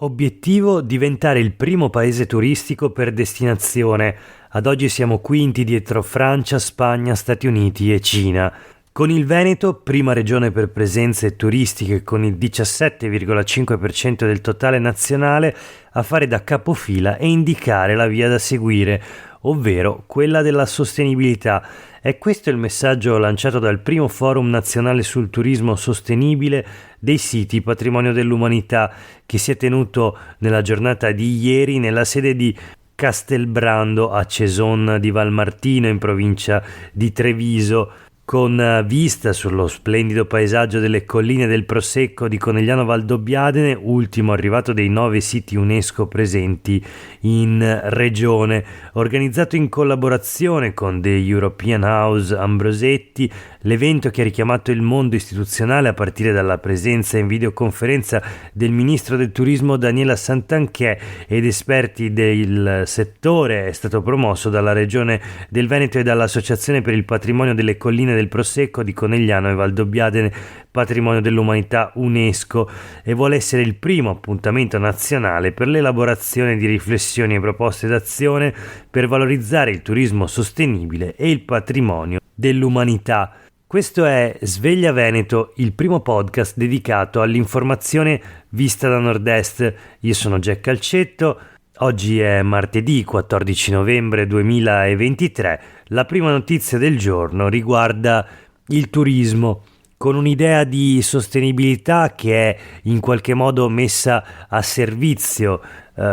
Obiettivo: diventare il primo paese turistico per destinazione. Ad oggi siamo quinti dietro Francia, Spagna, Stati Uniti e Cina. Con il Veneto, prima regione per presenze turistiche con il 17,5% del totale nazionale, a fare da capofila e indicare la via da seguire, ovvero quella della sostenibilità. È questo il messaggio lanciato dal primo Forum nazionale sul turismo sostenibile dei siti Patrimonio dell'Umanità, che si è tenuto nella giornata di ieri nella sede di Castelbrando a Ceson di Valmartino in provincia di Treviso, con vista sullo splendido paesaggio delle colline del Prosecco di Conegliano Valdobbiadene, ultimo arrivato dei 9 siti UNESCO presenti in regione. Organizzato in collaborazione con The European House Ambrosetti, l'evento, che ha richiamato il mondo istituzionale a partire dalla presenza in videoconferenza del ministro del turismo Daniela Santanchè ed esperti del settore, è stato promosso dalla Regione del Veneto e dall'Associazione per il Patrimonio delle Colline del Prosecco di Conegliano e Valdobbiadene, Patrimonio dell'Umanità UNESCO, e vuole essere il primo appuntamento nazionale per l'elaborazione di riflessioni e proposte d'azione per valorizzare il turismo sostenibile e il patrimonio dell'umanità. Questo è Sveglia Veneto, il primo podcast dedicato all'informazione vista da nord-est. Io sono Jack Calcetto. Oggi è martedì 14 novembre 2023. La prima notizia del giorno riguarda il turismo, con un'idea di sostenibilità che è in qualche modo messa a servizio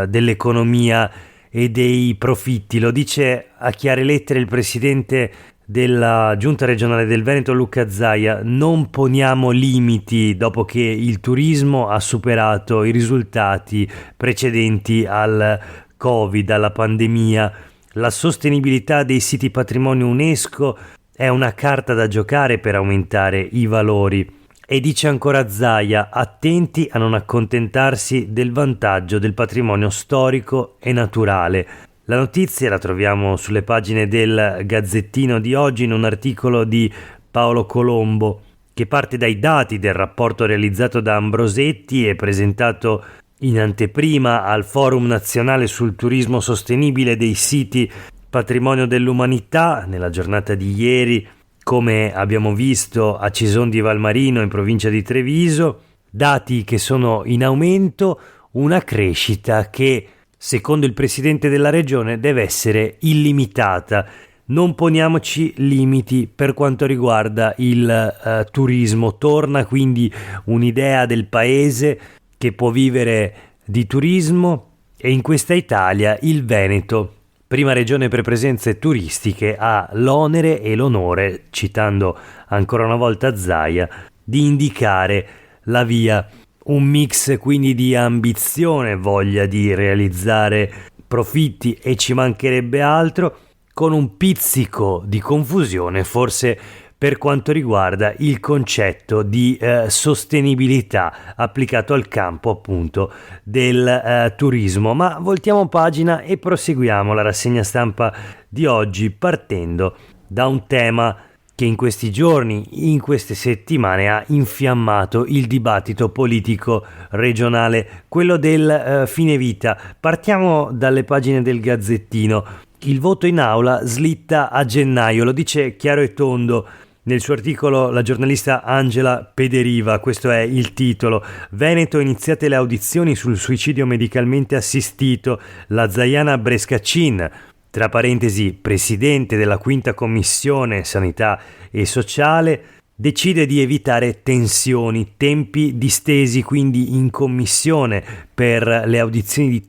dell'economia e dei profitti. Lo dice a chiare lettere il presidente della Giunta regionale del Veneto, Luca Zaia. Non poniamo limiti dopo che il turismo ha superato i risultati precedenti al Covid, alla pandemia. La sostenibilità dei siti patrimonio UNESCO è una carta da giocare per aumentare i valori. E dice ancora Zaia: attenti a non accontentarsi del vantaggio del patrimonio storico e naturale. La notizia la troviamo sulle pagine del Gazzettino di oggi in un articolo di Paolo Colombo, che parte dai dati del rapporto realizzato da Ambrosetti e presentato in anteprima al Forum nazionale sul turismo sostenibile dei siti Patrimonio dell'Umanità nella giornata di ieri, come abbiamo visto a Cison di Valmarino in provincia di Treviso. Dati che sono in aumento, una crescita che, secondo il presidente della regione, deve essere illimitata. Non poniamoci limiti per quanto riguarda il turismo. Torna quindi un'idea del paese che può vivere di turismo, e in questa Italia il Veneto, prima regione per presenze turistiche, ha l'onere e l'onore, citando ancora una volta Zaia, di indicare la via. Un mix quindi di ambizione, voglia di realizzare profitti, e ci mancherebbe altro, con un pizzico di confusione forse per quanto riguarda il concetto di sostenibilità applicato al campo appunto del turismo. Ma voltiamo pagina e proseguiamo la rassegna stampa di oggi partendo da un tema che in questi giorni, in queste settimane, ha infiammato il dibattito politico regionale, quello del fine vita. Partiamo dalle pagine del Gazzettino. Il voto in aula slitta a gennaio, lo dice chiaro e tondo nel suo articolo la giornalista Angela Pederiva. Questo è il titolo: Veneto, iniziate le audizioni sul suicidio medicalmente assistito. La Zaiana Brescacin, tra parentesi presidente della quinta commissione sanità e sociale, decide di evitare tensioni, tempi distesi quindi in commissione per le audizioni di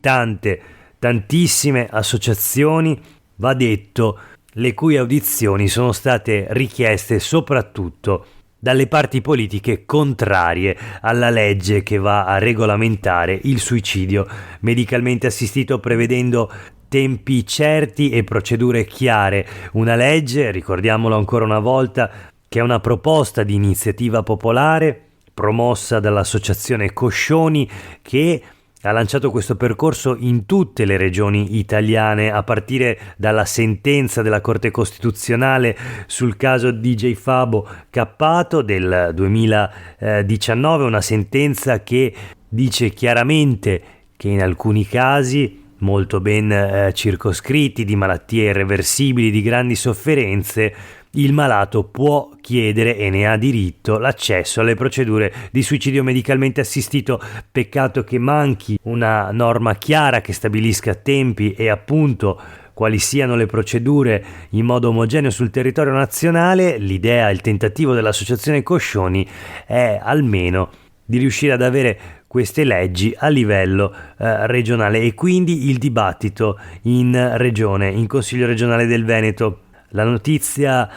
tantissime associazioni, va detto, le cui audizioni sono state richieste soprattutto dalle parti politiche contrarie alla legge che va a regolamentare il suicidio medicalmente assistito, prevedendo tempi certi e procedure chiare. Una legge, ricordiamolo ancora una volta, che è una proposta di iniziativa popolare promossa dall'associazione Coscioni, che ha lanciato questo percorso in tutte le regioni italiane, a partire dalla sentenza della Corte Costituzionale sul caso DJ Fabo Cappato del 2019, una sentenza che dice chiaramente che in alcuni casi molto ben circoscritti, di malattie irreversibili, di grandi sofferenze, il malato può chiedere, e ne ha diritto, l'accesso alle procedure di suicidio medicalmente assistito. Peccato che manchi una norma chiara che stabilisca tempi e appunto quali siano le procedure in modo omogeneo sul territorio nazionale. L'idea, il tentativo dell'associazione Coscioni è almeno di riuscire ad avere queste leggi a livello regionale, e quindi il dibattito in regione, in Consiglio regionale del Veneto. La notizia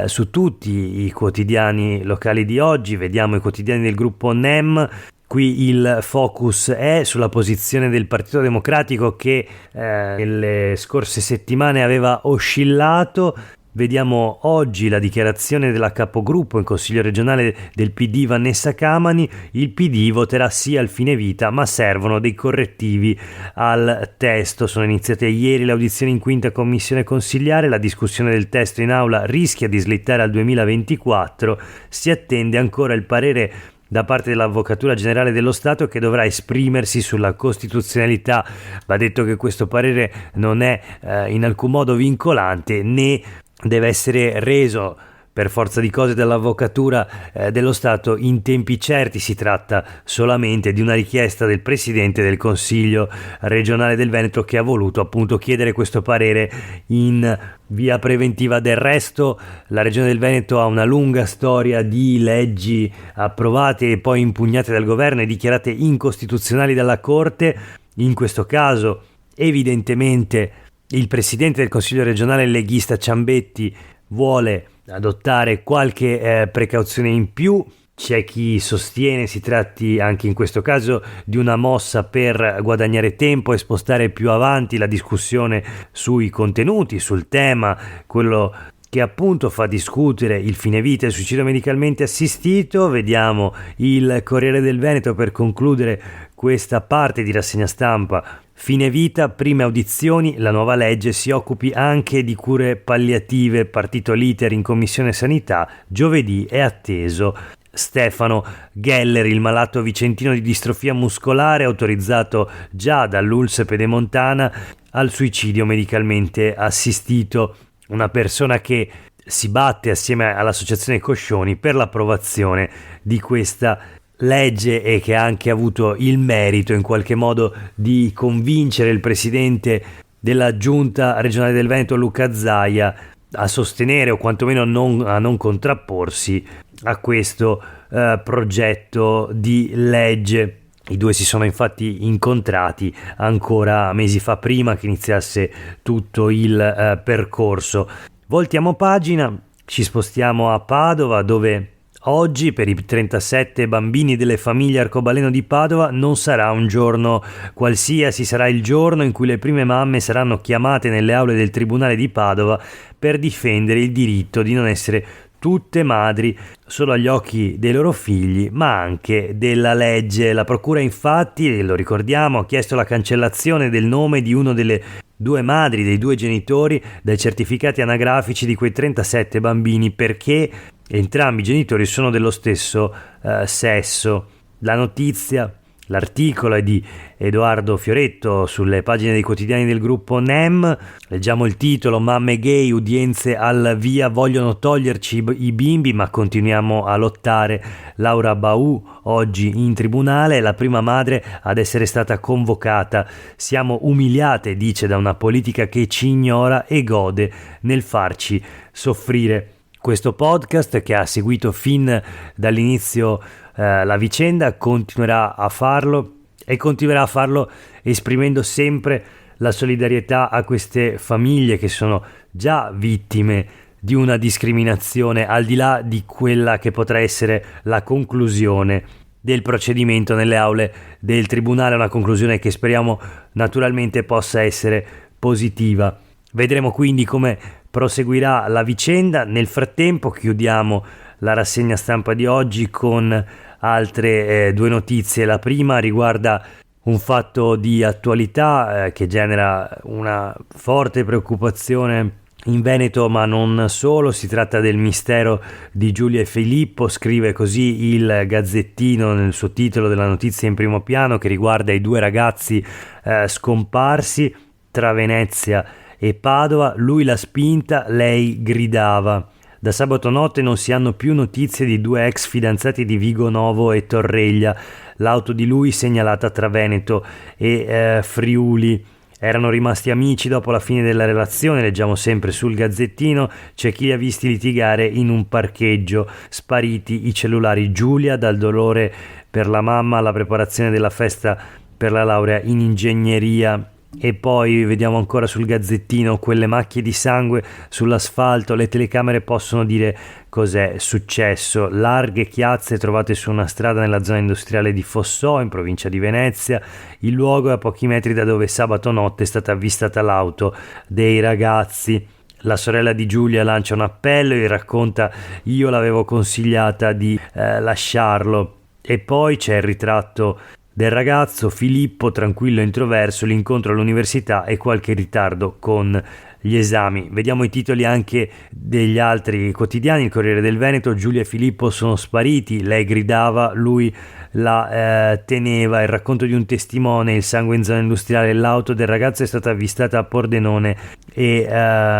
su tutti i quotidiani locali di oggi, vediamo i quotidiani del gruppo NEM. Qui il focus è sulla posizione del Partito Democratico che nelle scorse settimane aveva oscillato. Vediamo oggi la dichiarazione della capogruppo in Consiglio regionale del PD Vanessa Camani. Il PD voterà sì al fine vita, ma servono dei correttivi al testo. Sono iniziate ieri le audizioni in quinta commissione consigliare, la discussione del testo in aula rischia di slittare al 2024, si attende ancora il parere da parte dell'Avvocatura Generale dello Stato, che dovrà esprimersi sulla costituzionalità. Va detto che questo parere non è in alcun modo vincolante, né deve essere reso per forza di cose dall'Avvocatura dello Stato in tempi certi. Si tratta solamente di una richiesta del Presidente del Consiglio regionale del Veneto, che ha voluto appunto chiedere questo parere in via preventiva. Del resto la Regione del Veneto ha una lunga storia di leggi approvate e poi impugnate dal governo e dichiarate incostituzionali dalla Corte. In questo caso evidentemente il Presidente del Consiglio regionale leghista Ciambetti vuole adottare qualche precauzione in più. C'è chi sostiene si tratti anche in questo caso di una mossa per guadagnare tempo e spostare più avanti la discussione sui contenuti, sul tema, quello che appunto fa discutere il fine vita e il suicidio medicalmente assistito. Vediamo il Corriere del Veneto per concludere questa parte di rassegna stampa. Fine vita, prime audizioni, la nuova legge si occupi anche di cure palliative, partito l'iter in Commissione Sanità, giovedì è atteso Stefano Geller, il malato vicentino di distrofia muscolare autorizzato già dall'ULSS Pedemontana al suicidio medicalmente assistito, una persona che si batte assieme all'associazione Coscioni per l'approvazione di questa legge e che ha anche avuto il merito in qualche modo di convincere il presidente della giunta regionale del Veneto Luca Zaia a sostenere o quantomeno a non contrapporsi a questo progetto di legge. I due si sono infatti incontrati ancora mesi fa, prima che iniziasse tutto il percorso. Voltiamo pagina, ci spostiamo a Padova, dove oggi per i 37 bambini delle famiglie Arcobaleno di Padova non sarà un giorno qualsiasi, sarà il giorno in cui le prime mamme saranno chiamate nelle aule del Tribunale di Padova per difendere il diritto di non essere tutte madri solo agli occhi dei loro figli, ma anche della legge. La procura infatti, lo ricordiamo, ha chiesto la cancellazione del nome di uno delle due madri, dei due genitori, dai certificati anagrafici di quei 37 bambini, perché entrambi i genitori sono dello stesso sesso. La notizia, l'articolo è di Edoardo Fioretto sulle pagine dei quotidiani del gruppo NEM. Leggiamo il titolo: mamme gay, udienze al via, vogliono toglierci i bimbi ma continuiamo a lottare. Laura Bau oggi in tribunale, la prima madre ad essere stata convocata. Siamo umiliate, dice, da una politica che ci ignora e gode nel farci soffrire. Questo podcast, che ha seguito fin dall'inizio la vicenda, continuerà a farlo e continuerà a farlo esprimendo sempre la solidarietà a queste famiglie che sono già vittime di una discriminazione, al di là di quella che potrà essere la conclusione del procedimento nelle aule del tribunale, una conclusione che speriamo naturalmente possa essere positiva. Vedremo quindi come proseguirà la vicenda. Nel frattempo chiudiamo la rassegna stampa di oggi con altre due notizie. La prima riguarda un fatto di attualità che genera una forte preoccupazione in Veneto, ma non solo. Si tratta del mistero di Giulia e Filippo. Scrive così il Gazzettino nel suo titolo della notizia in primo piano, che riguarda i due ragazzi scomparsi tra Venezia e Padova. Lui l'ha spinta, lei gridava. Da sabato notte non si hanno più notizie di due ex fidanzati di Vigonovo e Torreglia. L'auto di lui segnalata tra Veneto e Friuli. Erano rimasti amici dopo la fine della relazione, leggiamo sempre sul Gazzettino. C'è chi li ha visti litigare in un parcheggio. Spariti i cellulari. Giulia, dal dolore per la mamma alla preparazione della festa per la laurea in ingegneria. E poi vediamo ancora sul Gazzettino quelle macchie di sangue sull'asfalto. Le telecamere possono dire cos'è successo. Larghe chiazze trovate su una strada nella zona industriale di Fossò, in provincia di Venezia. Il luogo è a pochi metri da dove sabato notte è stata avvistata l'auto dei ragazzi. La sorella di Giulia lancia un appello e racconta: io l'avevo consigliata di lasciarlo. E poi c'è il ritratto del ragazzo Filippo, tranquillo e introverso, l'incontro all'università e qualche ritardo con gli esami. Vediamo i titoli anche degli altri quotidiani. Il Corriere del Veneto: Giulia e Filippo sono spariti, lei gridava, lui la teneva. Il racconto di un testimone: il sangue in zona industriale, l'auto del ragazzo è stata avvistata a Pordenone e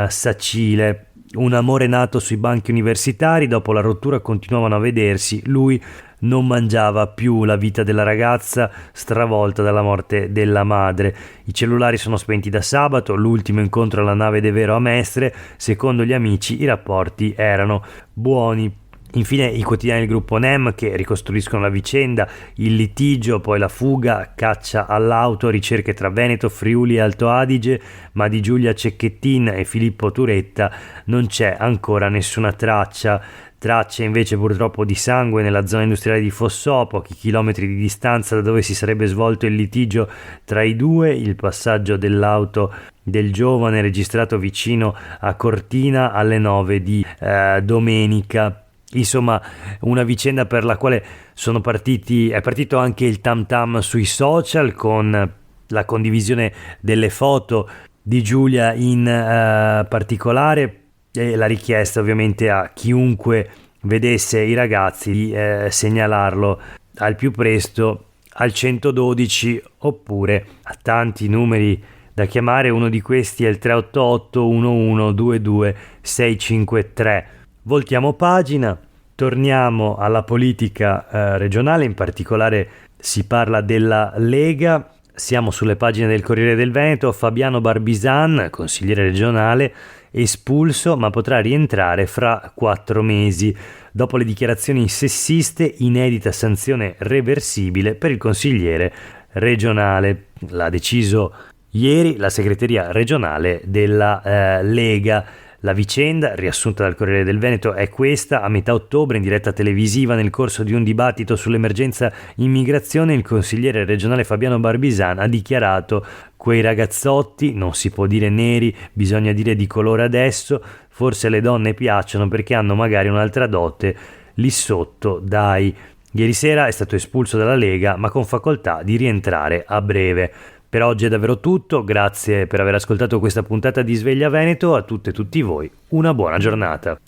Sacile. Un amore nato sui banchi universitari, dopo la rottura continuavano a vedersi, lui non mangiava più. La vita della ragazza stravolta dalla morte della madre. I cellulari sono spenti da sabato, l'ultimo incontro alla nave De Vero a Mestre. Secondo gli amici i rapporti erano buoni. Infine i quotidiani del gruppo NEM che ricostruiscono la vicenda: il litigio, poi la fuga, caccia all'auto, ricerche tra Veneto, Friuli e Alto Adige, ma di Giulia Cecchettin e Filippo Turetta non c'è ancora nessuna traccia. Tracce invece purtroppo di sangue nella zona industriale di Fossò, a pochi chilometri di distanza da dove si sarebbe svolto il litigio tra i due. Il passaggio dell'auto del giovane registrato vicino a Cortina alle 9 di domenica. Insomma, una vicenda per la quale è partito anche il tam tam sui social, con la condivisione delle foto di Giulia in particolare, e la richiesta ovviamente a chiunque vedesse i ragazzi di segnalarlo al più presto al 112 oppure a tanti numeri da chiamare. Uno di questi è il 388 1122 653. Voltiamo pagina, torniamo alla politica regionale, in particolare si parla della Lega. Siamo sulle pagine del Corriere del Veneto. Fabiano Barbisan, consigliere regionale, espulso ma potrà rientrare fra 4 mesi. Dopo le dichiarazioni sessiste, inedita sanzione reversibile per il consigliere regionale. L'ha deciso ieri la segreteria regionale della Lega. La vicenda, riassunta dal Corriere del Veneto, è questa: a metà ottobre, in diretta televisiva, nel corso di un dibattito sull'emergenza immigrazione, il consigliere regionale Fabiano Barbisan ha dichiarato: quei ragazzotti, non si può dire neri, bisogna dire di colore adesso, forse le donne piacciono perché hanno magari un'altra dote lì sotto, dai. Ieri sera è stato espulso dalla Lega, ma con facoltà di rientrare a breve. Per oggi è davvero tutto, grazie per aver ascoltato questa puntata di Sveglia Veneto. A tutte e tutti voi una buona giornata.